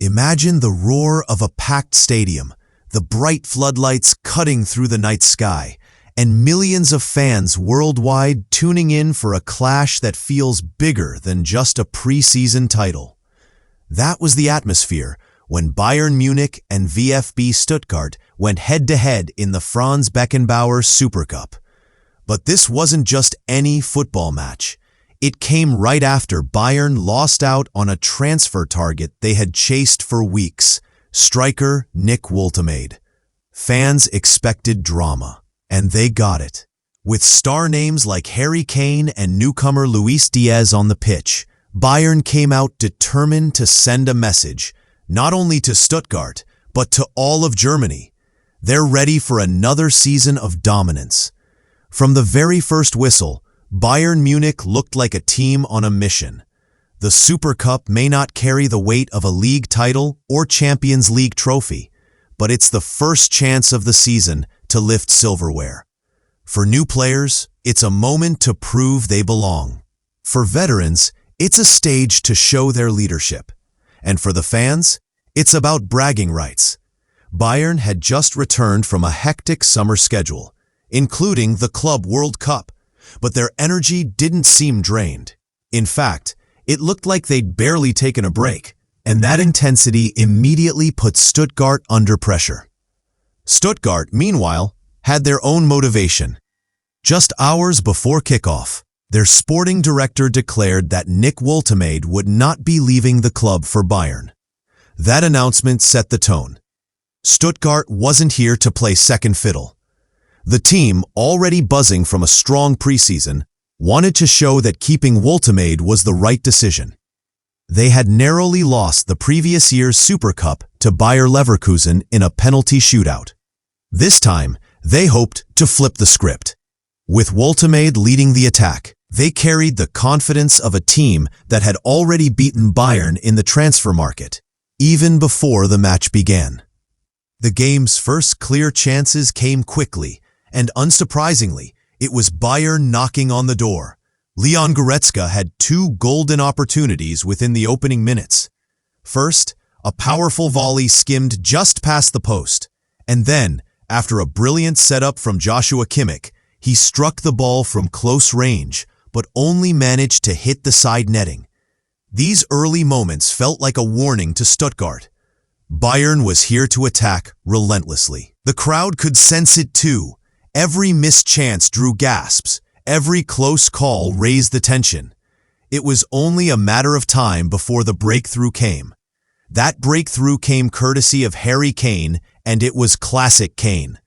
Imagine the roar of a packed stadium, the bright floodlights cutting through the night sky, and millions of fans worldwide tuning in for a clash that feels bigger than just a preseason title. That was the atmosphere when Bayern Munich and VfB Stuttgart went head-to-head in the Franz Beckenbauer Supercup. But this wasn't just any football match. It came right after Bayern lost out on a transfer target they had chased for weeks, striker Nick Woltemade. Fans expected drama, and they got it. With star names like Harry Kane and newcomer Luis Díaz on the pitch, Bayern came out determined to send a message, not only to Stuttgart, but to all of Germany. They're ready for another season of dominance. From the very first whistle, Bayern Munich looked like a team on a mission. The Super Cup may not carry the weight of a league title or Champions League trophy, but it's the first chance of the season to lift silverware. For new players, it's a moment to prove they belong. For veterans, it's a stage to show their leadership. And for the fans, it's about bragging rights. Bayern had just returned from a hectic summer schedule, including the Club World Cup, but their energy didn't seem drained. In fact, it looked like they'd barely taken a break, and that intensity immediately put Stuttgart under pressure. Stuttgart, meanwhile, had their own motivation. Just hours before kickoff, their sporting director declared that Nick Woltemade would not be leaving the club for Bayern. That announcement set the tone. Stuttgart wasn't here to play second fiddle. The team, already buzzing from a strong preseason, wanted to show that keeping Woltemade was the right decision. They had narrowly lost the previous year's Super Cup to Bayer Leverkusen in a penalty shootout. This time, they hoped to flip the script. With Woltemade leading the attack, they carried the confidence of a team that had already beaten Bayern in the transfer market, even before the match began. The game's first clear chances came quickly, and unsurprisingly, it was Bayern knocking on the door. Leon Goretzka had two golden opportunities within the opening minutes. First, a powerful volley skimmed just past the post, and then, after a brilliant setup from Joshua Kimmich, he struck the ball from close range, but only managed to hit the side netting. These early moments felt like a warning to Stuttgart. Bayern was here to attack relentlessly. The crowd could sense it too. Every missed chance drew gasps. Every close call raised the tension. It was only a matter of time before the breakthrough came. That breakthrough came courtesy of Harry Kane, and it was classic Kane.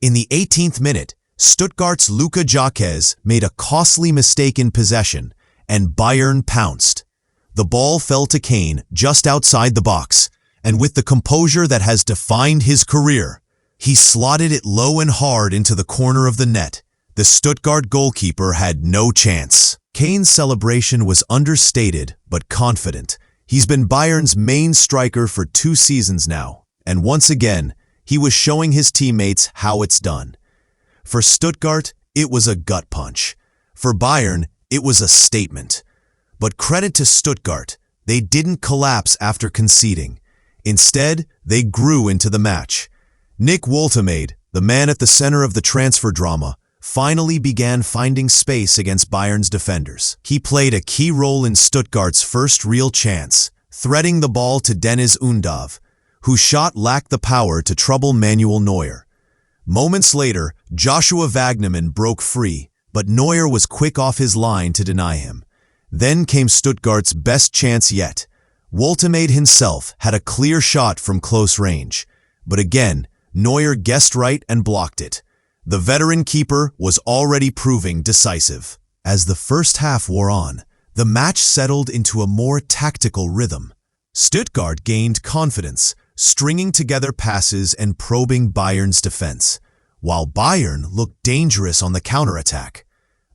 In the 18th minute, Stuttgart's Luka Jaquez made a costly mistake in possession, and Bayern pounced. The ball fell to Kane just outside the box, and with the composure that has defined his career, he slotted it low and hard into the corner of the net. The Stuttgart goalkeeper had no chance. Kane's celebration was understated but confident. He's been Bayern's main striker for 2 seasons now, and once again, he was showing his teammates how it's done. For Stuttgart, it was a gut punch. For Bayern, it was a statement. But credit to Stuttgart, they didn't collapse after conceding. Instead, they grew into the match. Nick Woltemade, the man at the center of the transfer drama, finally began finding space against Bayern's defenders. He played a key role in Stuttgart's first real chance, threading the ball to Deniz Undav, whose shot lacked the power to trouble Manuel Neuer. Moments later, Joshua Wagnermann broke free, but Neuer was quick off his line to deny him. Then came Stuttgart's best chance yet. Woltemade himself had a clear shot from close range, but again, Neuer guessed right and blocked it. The veteran keeper was already proving decisive. As the first half wore on, the match settled into a more tactical rhythm. Stuttgart gained confidence, stringing together passes and probing Bayern's defense, while Bayern looked dangerous on the counterattack.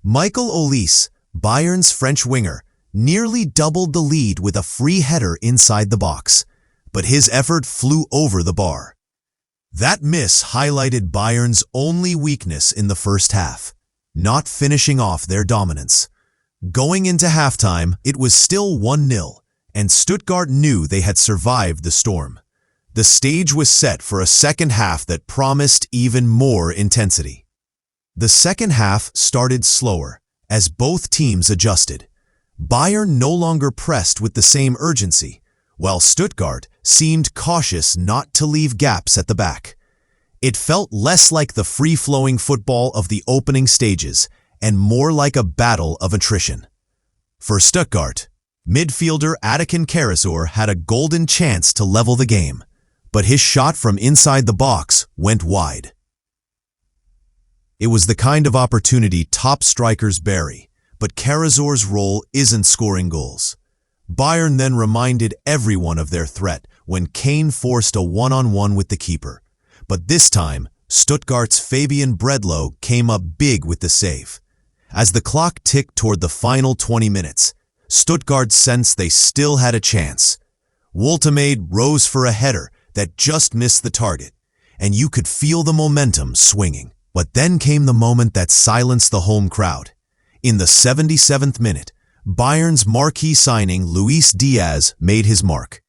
Michael Olise, Bayern's French winger, nearly doubled the lead with a free header inside the box, but his effort flew over the bar. That miss highlighted Bayern's only weakness in the first half, not finishing off their dominance. Going into halftime, it was still 1-0, and Stuttgart knew they had survived the storm. The stage was set for a second half that promised even more intensity. The second half started slower, as both teams adjusted. Bayern no longer pressed with the same urgency, while Stuttgart seemed cautious not to leave gaps at the back. It felt less like the free-flowing football of the opening stages and more like a battle of attrition. For Stuttgart, midfielder Atakan Karasor had a golden chance to level the game, but his shot from inside the box went wide. It was the kind of opportunity top strikers bury, but Karasor's role isn't scoring goals. Bayern then reminded everyone of their threat when Kane forced a one-on-one with the keeper. But this time, Stuttgart's Fabian Bredlow came up big with the save. As the clock ticked toward the final 20 minutes, Stuttgart sensed they still had a chance. Woltemade rose for a header that just missed the target, and you could feel the momentum swinging. But then came the moment that silenced the home crowd. In the 77th minute, Bayern's marquee signing Luis Díaz made his mark.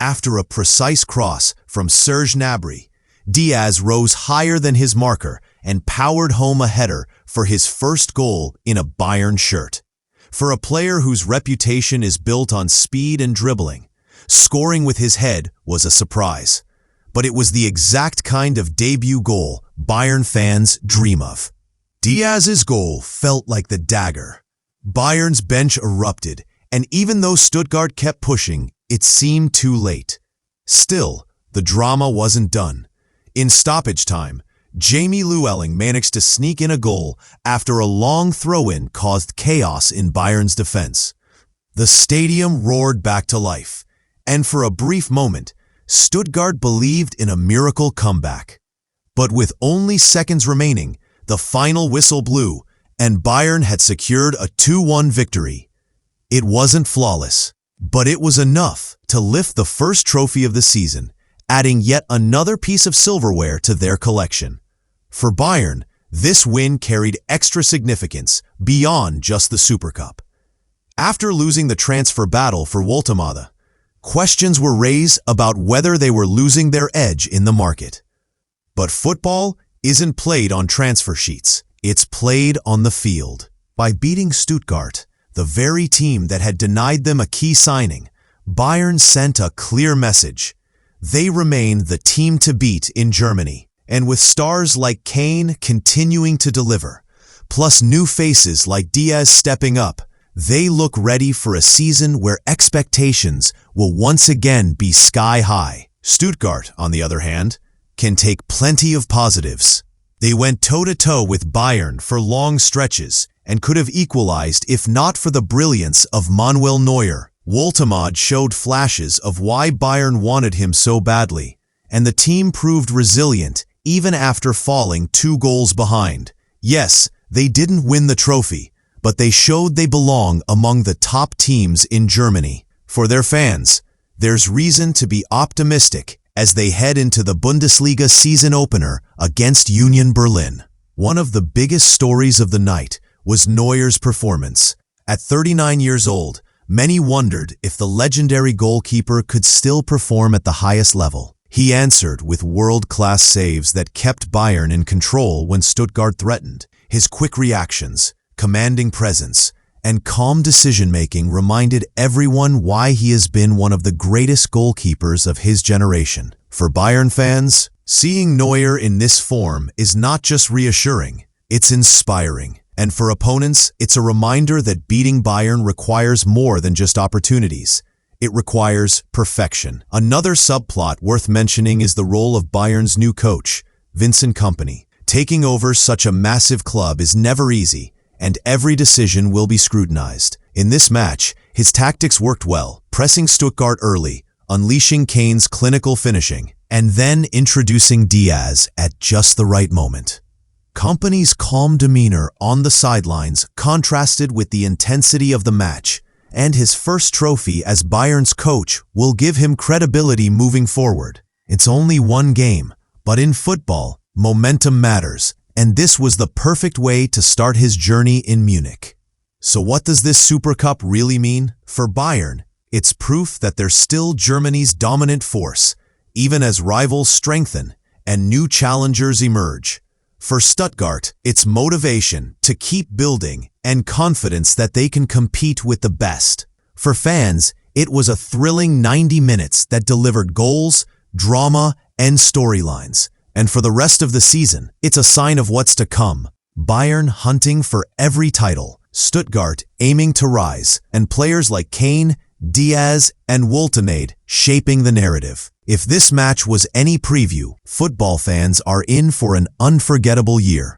After a precise cross from Serge Gnabry, Diaz rose higher than his marker and powered home a header for his first goal in a Bayern shirt. For a player whose reputation is built on speed and dribbling, scoring with his head was a surprise. But it was the exact kind of debut goal Bayern fans dream of. Diaz's goal felt like the dagger. Bayern's bench erupted, and even though Stuttgart kept pushing, it seemed too late. Still, the drama wasn't done. In stoppage time, Jamie Leweling managed to sneak in a goal after a long throw-in caused chaos in Bayern's defense. The stadium roared back to life, and for a brief moment, Stuttgart believed in a miracle comeback. But with only seconds remaining, the final whistle blew, and Bayern had secured a 2-1 victory. It wasn't flawless, but it was enough to lift the first trophy of the season, adding yet another piece of silverware to their collection. For Bayern, this win carried extra significance beyond just the Supercup. After losing the transfer battle for Woltemade, questions were raised about whether they were losing their edge in the market. But football isn't played on transfer sheets, it's played on the field. By beating Stuttgart, the very team that had denied them a key signing, Bayern sent a clear message. They remain the team to beat in Germany, and with stars like Kane continuing to deliver, plus new faces like Diaz stepping up, they look ready for a season where expectations will once again be sky high. Stuttgart, on the other hand, can take plenty of positives. They went toe-to-toe with Bayern for long stretches and could have equalized if not for the brilliance of Manuel Neuer. Woltemade showed flashes of why Bayern wanted him so badly, and the team proved resilient even after falling 2 goals behind. Yes, they didn't win the trophy, but they showed they belong among the top teams in Germany. For their fans, there's reason to be optimistic as they head into the Bundesliga season opener against Union Berlin. One of the biggest stories of the night was Neuer's performance. At 39 years old, many wondered if the legendary goalkeeper could still perform at the highest level. He answered with world-class saves that kept Bayern in control when Stuttgart threatened. His quick reactions, commanding presence, and calm decision-making reminded everyone why he has been one of the greatest goalkeepers of his generation. For Bayern fans, seeing Neuer in this form is not just reassuring, it's inspiring. And for opponents, it's a reminder that beating Bayern requires more than just opportunities. It requires perfection. Another subplot worth mentioning is the role of Bayern's new coach, Vincent Kompany. Taking over such a massive club is never easy, and every decision will be scrutinized. In this match, his tactics worked well, pressing Stuttgart early, unleashing Kane's clinical finishing, and then introducing Diaz at just the right moment. Kompany's calm demeanor on the sidelines contrasted with the intensity of the match, and his first trophy as Bayern's coach will give him credibility moving forward. It's only one game, but in football, momentum matters, and this was the perfect way to start his journey in Munich. So what does this Super Cup really mean? For Bayern, It's proof that they're still Germany's dominant force, even as rivals strengthen and new challengers emerge. For Stuttgart, it's motivation to keep building and confidence that they can compete with the best. For fans, it was a thrilling 90 minutes that delivered goals, drama, and storylines. And for the rest of the season, it's a sign of what's to come. Bayern hunting for every title, Stuttgart aiming to rise, and players like Kane, Diaz, and Woltemade shaping the narrative. If this match was any preview, football fans are in for an unforgettable year.